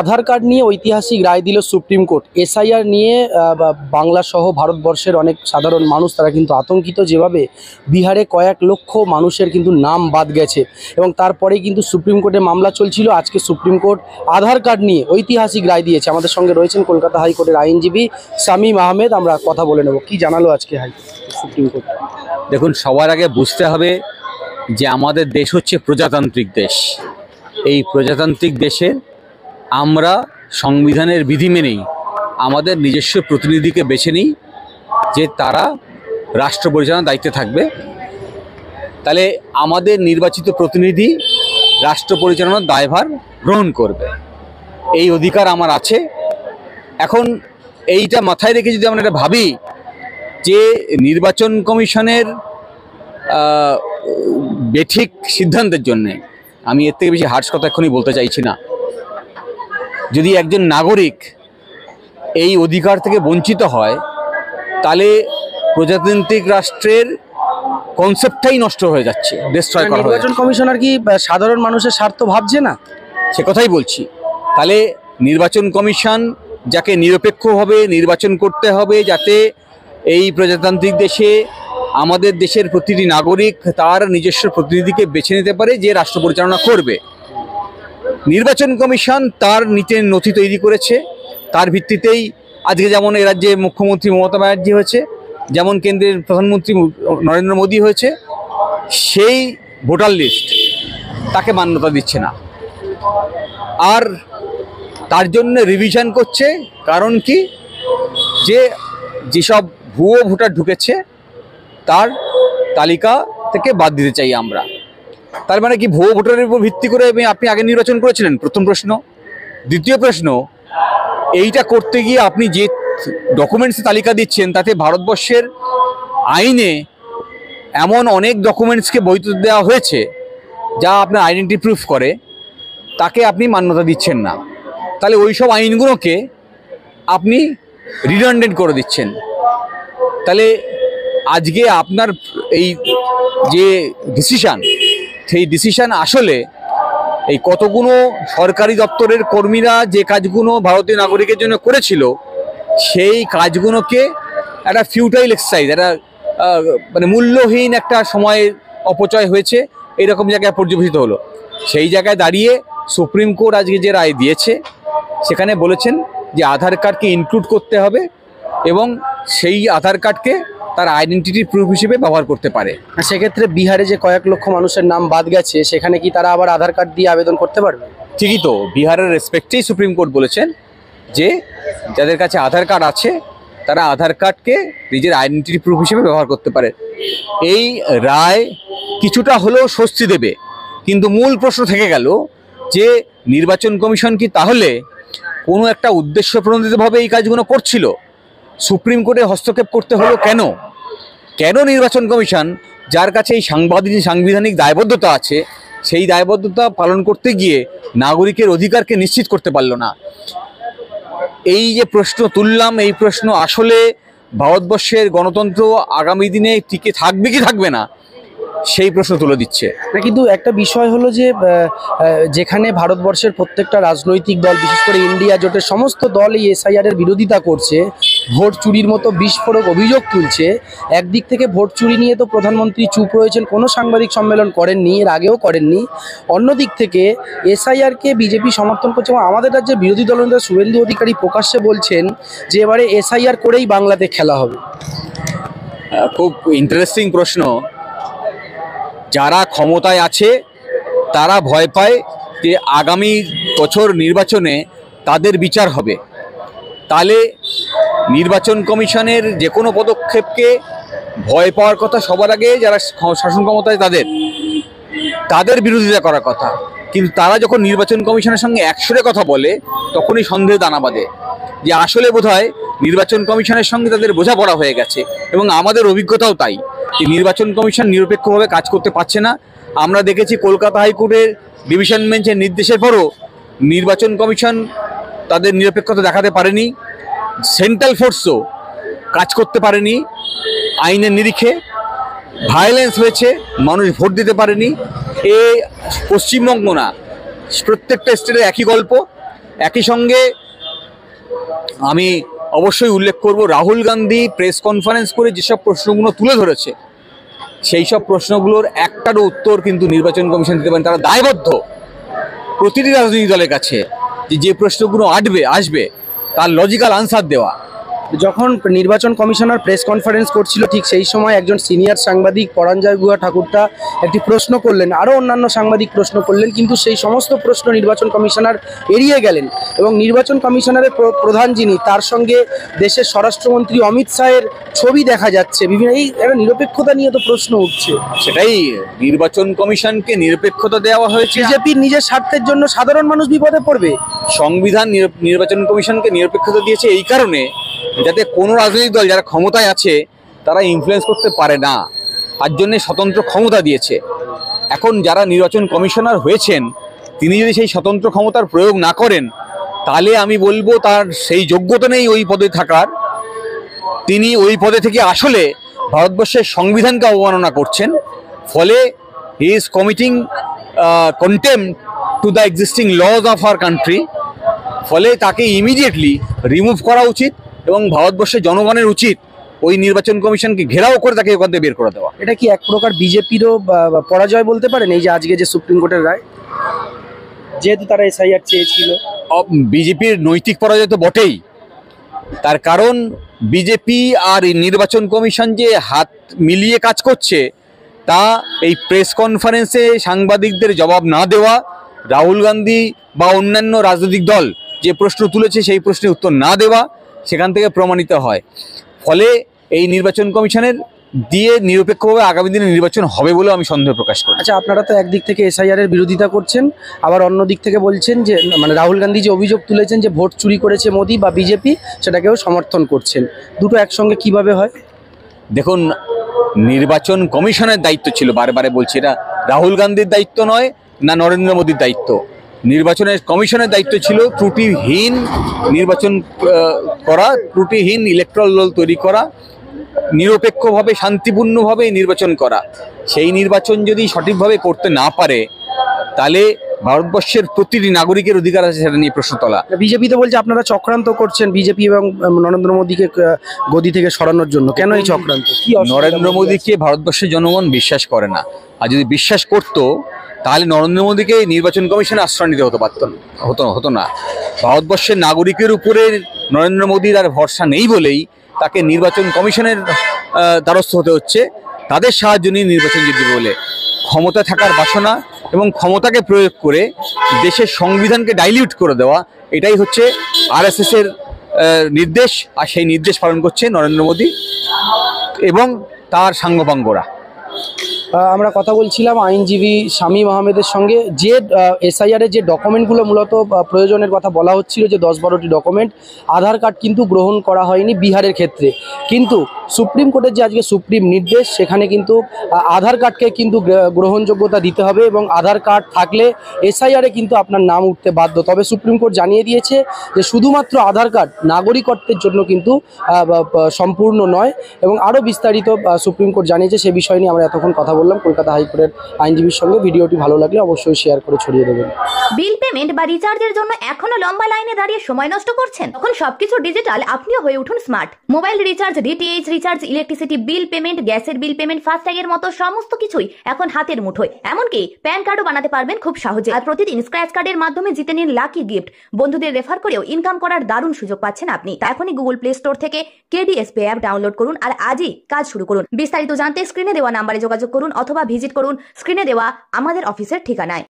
আধার card নিয়ে ঐতিহাসিক রায় দিল সুপ্রিম কোর্ট। এসআইআর নিয়ে বাংলা সহ ভারতবর্ষের অনেক সাধারণ মানুষ তারা কিন্তু আতঙ্কিত, যেভাবে বিহারে কয়েক লক্ষ মানুষের কিন্তু নাম বাদ গেছে এবং তারপরে কিন্তু সুপ্রিম কোর্টে মামলা চলছিল। আজকে সুপ্রিম কোর্ট আধার কার্ড নিয়ে ঐতিহাসিক রায় দিয়েছে। আমাদের সঙ্গে রয়েছেন কলকাতা হাইকোর্টের আইনজীবী শামীম আহমেদ, আমরা কথা বলে নেব। কি জানালো আজকে সুপ্রিম কোর্ট? দেখুন, সবার আগে বুঝতে হবে যে আমাদের দেশ হচ্ছে প্রজাতান্ত্রিক দেশ। এই প্রজাতান্ত্রিক দেশে আমরা সংবিধানের বিধি মেনেই আমাদের নিজস্ব প্রতিনিধিকে বেছে নিই যে তারা রাষ্ট্র পরিচালনার দায়িত্বে থাকবে। তাহলে আমাদের নির্বাচিত প্রতিনিধি রাষ্ট্র পরিচালনার দায়ভার গ্রহণ করবে, এই অধিকার আমার আছে। এখন এইটা মাথায় রেখে যদি আমরা এটা ভাবি যে নির্বাচন কমিশনের বেঠিক সিদ্ধান্তের জন্যে, আমি এর থেকে বেশি হার্শ কথা এখনই বলতে চাইছি না, যদি একজন নাগরিক এই অধিকার থেকে বঞ্চিত হয় তাহলে প্রজাতান্ত্রিক রাষ্ট্রের কনসেপ্টটাই নষ্ট হয়ে যাচ্ছে, ডিস্ট্রয় করা হচ্ছে। নির্বাচন কমিশনার কি সাধারণ মানুষের স্বার্থ ভাবছে না? সে কথাই বলছি। তাহলে নির্বাচন কমিশন যাকে নিরপেক্ষভাবে নির্বাচন করতে হবে, যাতে এই প্রজাতান্ত্রিক দেশে আমাদের দেশের প্রতিটি নাগরিক তার নিজস্ব প্রতিনিধিকে বেছে নিতে পারে যে রাষ্ট্র পরিচালনা করবে। নির্বাচন কমিশন তার নীতির নথি তৈরি করেছে, তার ভিত্তিতেই আজকে যেমন এ রাজ্যে মুখ্যমন্ত্রী মমতা ব্যানার্জি হয়েছে, যেমন কেন্দ্রের প্রধানমন্ত্রী নরেন্দ্র মোদী হয়েছে, সেই ভোটার লিস্ট তাকে মান্যতা দিচ্ছে না, আর তার জন্য রিভিশন করছে। কারণ কি, যে যেসব ভুয়ো ভোটার ঢুকেছে তার তালিকা থেকে বাদ দিতে চাই আমরা। তার মানে কি ভুয়ো ভোটারের উপর ভিত্তি করে আপনি আগে নির্বাচন করেছিলেন? প্রথম প্রশ্ন। দ্বিতীয় প্রশ্ন, এইটা করতে গিয়ে আপনি যে ডকুমেন্টস তালিকা দিচ্ছেন তাতে ভারতবর্ষের আইনে এমন অনেক ডকুমেন্টসকে বৈধতা দেওয়া হয়েছে যা আপনার আইডেন্টি প্রুফ করে, তাকে আপনি মান্যতা দিচ্ছেন না। তাহলে ওই সব আইনগুলোকে আপনি রিডান্ডেন্ট করে দিচ্ছেন। তাহলে আজকে আপনার এই যে ডিসিশান, সেই ডিসিশান আসলে এই কতগুলো সরকারি দপ্তরের কর্মীরা যে কাজগুলো ভারতীয় নাগরিকের জন্য করেছিল, সেই কাজগুলোকে একটা ফিউটাইল এক্সারসাইজ, একটা মানে মূল্যহীন একটা সময় অপচয় হয়েছে, এইরকম জায়গায় পর্যবেসিত হলো। সেই জায়গায় দাঁড়িয়ে সুপ্রিম কোর্ট আজকে যে রায় দিয়েছে সেখানে বলেছেন যে আধার কার্ডকে ইনক্লুড করতে হবে এবং সেই আধার কার্ডকে তার আইডেন্টিটি প্রুফ হিসেবে ব্যবহার করতে পারে। সেক্ষেত্রে বিহারে যে কয়েক লক্ষ মানুষের নাম বাদ গেছে, সেখানে কি তারা আবার আধার কার্ড দিয়ে আবেদন করতে পারবে? ঠিকই তো, বিহারের রেসপেক্টেই সুপ্রিম কোর্ট বলেছেন যে যাদের কাছে আধার কার্ড আছে তারা আধার কার্ডকে নিজের আইডেন্টিটি প্রুফ হিসেবে ব্যবহার করতে পারে। এই রায় কিছুটা হলেও স্বস্তি দেবে, কিন্তু মূল প্রশ্ন থেকে গেল যে নির্বাচন কমিশন কি তাহলে কোনো একটা উদ্দেশ্য প্রণোদিতভাবে এই কাজগুলো করছিল? সুপ্রিম কোর্টে হস্তক্ষেপ করতে হলো কেন? কেন নির্বাচন কমিশন, যার কাছে এই সাংবিধানিক দায়বদ্ধতা আছে, সেই দায়বদ্ধতা পালন করতে গিয়ে নাগরিকের অধিকারকে নিশ্চিত করতে পারল না? এই যে প্রশ্ন তুললাম, এই প্রশ্ন আসলে ভারতবর্ষের গণতন্ত্র আগামী দিনে টিকে থাকবে কি থাকবে না, সেই প্রশ্ন তুলে দিচ্ছে। কিন্তু একটা বিষয় হলো যে যেখানে ভারতবর্ষের প্রত্যেকটা রাজনৈতিক দল, বিশেষ করে ইন্ডিয়া জোটের সমস্ত দল এই এসআইআর এর বিরোধিতা করছে, ভোট চুরির মতো বিস্ফোরক অভিযোগ তুলছে। একদিক থেকে ভোট চুরি নিয়ে তো প্রধানমন্ত্রী চুপ রয়েছেন, কোনো সাংবাদিক সম্মেলন করেননি, এর আগেও করেননি। অন্যদিক থেকে এসআইআরকে বিজেপি সমর্থন করছে এবং আমাদের রাজ্যের বিরোধী দলনেতা শুভেন্দু অধিকারী প্রকাশ্যে বলছেন যে এবারে এসআইআর করেই বাংলাতে খেলা হবে। খুব ইন্টারেস্টিং প্রশ্ন। যারা ক্ষমতায় আছে তারা ভয় পায় যে আগামী বছর নির্বাচনে তাদের বিচার হবে। তাহলে নির্বাচন কমিশনের যে কোনো পদক্ষেপকে ভয় পাওয়ার কথা সবার আগে যারা শাসন ক্ষমতায় তাদের বিরোধিতা করার কথা। কিন্তু তারা যখন নির্বাচন কমিশনের সঙ্গে একসুরে কথা বলে তখনই সন্দেহ দানা বাঁধে যে আসলে বোধহয় নির্বাচন কমিশনের সঙ্গে তাদের বোঝাপড়া হয়ে গেছে। এবং আমাদের অভিজ্ঞতাও তাই, যে নির্বাচন কমিশন নিরপেক্ষভাবে কাজ করতে পারছে না। আমরা দেখেছি কলকাতা হাইকোর্টের ডিভিশন বেঞ্চের নির্দেশের পরও নির্বাচন কমিশন তাদের নিরপেক্ষতা দেখাতে পারেনি, সেন্ট্রাল ফোর্সও কাজ করতে পারেনি আইনের নিরিখে, ভায়োলেন্স হয়েছে, মানুষ ভোট দিতে পারেনি। এ পশ্চিমবঙ্গ না, প্রত্যেকটা স্টেটের একই গল্প। একই সঙ্গে আমি অবশ্যই উল্লেখ করব, রাহুল গান্ধী প্রেস কনফারেন্স করে যেসব প্রশ্নগুলো তুলে ধরেছে সেই সব প্রশ্নগুলোর একটারও উত্তর কিন্তু নির্বাচন কমিশন দিতে পারেন। তারা দায়বদ্ধ প্রতিটি রাজনৈতিক দলের কাছে যে প্রশ্নগুলো আসবে তার লজিক্যাল আনসার দেওয়া। যখন নির্বাচন কমিশনার প্রেস কনফারেন্স করছিল ঠিক সেই সময় একজন সিনিয়র সাংবাদিক পরাঞ্জয় গুহা ঠাকুরটা একটি প্রশ্ন করলেন, আরও অন্যান্য সাংবাদিক প্রশ্ন করলেন, কিন্তু সেই সমস্ত প্রশ্ন নির্বাচন কমিশনার এড়িয়ে গেলেন এবং নির্বাচন কমিশনারের প্রধান যিনি তার সঙ্গে দেশের স্বরাষ্ট্রমন্ত্রী অমিত শাহের ছবি দেখা যাচ্ছে। বিভিন্ন এই একটা নিরপেক্ষতা নিয়ে তো প্রশ্ন উঠছে। সেটাই নির্বাচন কমিশনকে নিরপেক্ষতা দেওয়া হয়েছে। বিজেপির নিজের স্বার্থের জন্য সাধারণ মানুষ বিপদে পড়বে। সংবিধান নির্বাচন কমিশনকে নিরপেক্ষতা দিয়েছে এই কারণে যাতে কোনো রাজনৈতিক দল যারা ক্ষমতায় আছে তারা ইনফ্লুয়েন্স করতে পারে না, তার জন্যে স্বতন্ত্র ক্ষমতা দিয়েছে। এখন যারা নির্বাচন কমিশনার হয়েছেন তিনি যদি সেই স্বতন্ত্র ক্ষমতার প্রয়োগ না করেন তাহলে আমি বলবো তার সেই যোগ্যতা নেই ওই পদে থাকার। তিনি ওই পদে থেকে আসলে ভারতবর্ষের সংবিধানকে অবমাননা করছেন। ফলে he is committing contempt to the existing lodge of our country. ফলে তাকে ইমিডিয়েটলি রিমুভ করা উচিত এবং ভারতবর্ষের জনগণের উচিত ওই নির্বাচন কমিশনকে ঘেরাও করে তাকে ওখান থেকে বের করে দেওয়া। এটা কি এক প্রকার বিজেপিরও পরাজয় বলতে পারেন এই যে আজকে যে সুপ্রিম কোর্টের রায়, যেহেতু তারা এসআইআর চেয়েছিল? বিজেপির নৈতিক পরাজয় তো বটেই, তার কারণ বিজেপি আর এই নির্বাচন কমিশন যে হাত মিলিয়ে কাজ করছে তা এই প্রেস কনফারেন্সে সাংবাদিকদের জবাব না দেওয়া, রাহুল গান্ধী বা অন্যান্য রাজনৈতিক দল যে প্রশ্ন তুলেছে সেই প্রশ্নের উত্তর না দেওয়া, সেখান থেকে প্রমাণিত হয়। ফলে এই নির্বাচন কমিশনের দিয়ে নিরপেক্ষভাবে আগামী দিনে নির্বাচন হবে বলে আমি সন্দেহ প্রকাশ করি। আচ্ছা, আপনারা তো একদিক থেকে এসআইআর এর বিরোধিতা করছেন, আবার অন্য দিক থেকে বলছেন যে মানে রাহুল গান্ধী যে অভিযোগ তুলেছেন যে ভোট চুরি করেছে মোদি বা বিজেপি, সেটাকেও সমর্থন করছেন। দুটো একসঙ্গে কিভাবে হয়? দেখুন, নির্বাচন কমিশনের দায়িত্ব ছিল, বারে বলছি, এটা রাহুল গান্ধীর দায়িত্ব নয় না নরেন্দ্র মোদীর দায়িত্ব। নির্বাচনের কমিশনের দায়িত্ব ছিল ত্রুটিহীন নির্বাচন করা, ত্রুটিহীন ইলেকট্রাল রোল তৈরি করা, নিরপেক্ষভাবে শান্তিপূর্ণভাবে নির্বাচন করা। সেই নির্বাচন যদি সঠিকভাবে করতে না পারে তাহলে ভারতবর্ষের প্রতিটি নাগরিকের অধিকার আছে সেটা নিয়ে প্রশ্ন তোলা। বিজেপি তো বলছে আপনারা চক্রান্ত করছেন বিজেপি এবং নরেন্দ্র মোদীকে গদি থেকে সরানোর জন্য। কেন এই চক্রান্ত? কি নরেন্দ্র মোদীকে ভারতবর্ষের জনগণ বিশ্বাস করে না, আর যদি বিশ্বাস করতো তাহলে নরেন্দ্র মোদীকে নির্বাচন কমিশনে আশ্রয় নিতে হতো না। ভারতবর্ষের নাগরিকের উপরে নরেন্দ্র মোদীর আর ভরসা নেই বলেই তাকে নির্বাচন কমিশনের দ্বারস্থ হতে হচ্ছে, তাদের সাহায্য নিয়ে নির্বাচন জিতবে বলে। ক্ষমতা থাকার বাসনা এবং ক্ষমতাকে প্রয়োগ করে দেশের সংবিধানকে ডাইলিউট করে দেওয়া, এটাই হচ্ছে আরএসএস এর নির্দেশ, আর সেই নির্দেশ পালন করছে নরেন্দ্র মোদী এবং তার সাঙ্গপাঙ্গরা। আমরা কথা বলছিলাম আইনজীবী শামীম আহমেদের সঙ্গে। যে এসআইআর এর যে ডকুমেন্টগুলো মূলত প্রয়োজনের কথা বলা হচ্ছিল, যে 10-12টি ডকুমেন্ট, আধার কার্ড কিন্তু গ্রহণ করা হয়নি বিহারের ক্ষেত্রে। কিন্তু সুপ্রিম কোর্টের যে আজকে সুপ্রিম নির্দেশ, সেখানে কিন্তু আধার কার্ডকে কিন্তু গ্রহণযোগ্যতা দিতে হবে এবং আধার কার্ড থাকলে এসআইআরে কিন্তু আপনার নাম উঠতে বাধ্য। তবে সুপ্রিম কোর্ট জানিয়ে দিয়েছে যে শুধুমাত্র আধার কার্ড নাগরিকত্বের জন্য কিন্তু সম্পূর্ণ নয় এবং আরও বিস্তারিত সুপ্রিম কোর্ট জানিয়েছে। সে বিষয় নিয়ে আমরা এতক্ষণ কথা বললাম কলকাতা হাইকোর্টের আইনজীবীর সঙ্গে। ভিডিওটি ভালো লাগলে অবশ্যই শেয়ার করে ছড়িয়ে দেবেন। বিল পেমেন্ট বা রিচার্জের জন্য এখনো লম্বা লাইনে দাঁড়িয়ে সময় নষ্ট করছেন? তখন সবকিছু ডিজিটাল, আপনিও হয়ে উঠুন smart. Mobile recharge, DTH recharge, electricity bill payment, গ্যাসের বিল পেমেন্ট, ফাস্ট্যাগের মতো সমস্ত কিছুই এখন হাতের মুঠোয়। এমনকি প্যান কার্ডও বানাতে পারবেন খুব সহজে। আর প্রতিদিন স্ক্র্যাচ কার্ডের মাধ্যমে জিতে নিন লাকি গিফট। বন্ধুদের রেফার করেও ইনকাম করার দারুণ সুযোগ পাচ্ছেন আপনি। তাই এখনই গুগল প্লে স্টোর থেকে KDSP অ্যাপ ডাউনলোড করুন আর আজই কাজ শুরু করুন। বিস্তারিত জানতে স্ক্রিনে দেওয়া নাম্বারে যোগাযোগ করুন অথবা ভিজিট করুন স্ক্রিনে দেওয়া আমাদের অফিসের ঠিকানায়।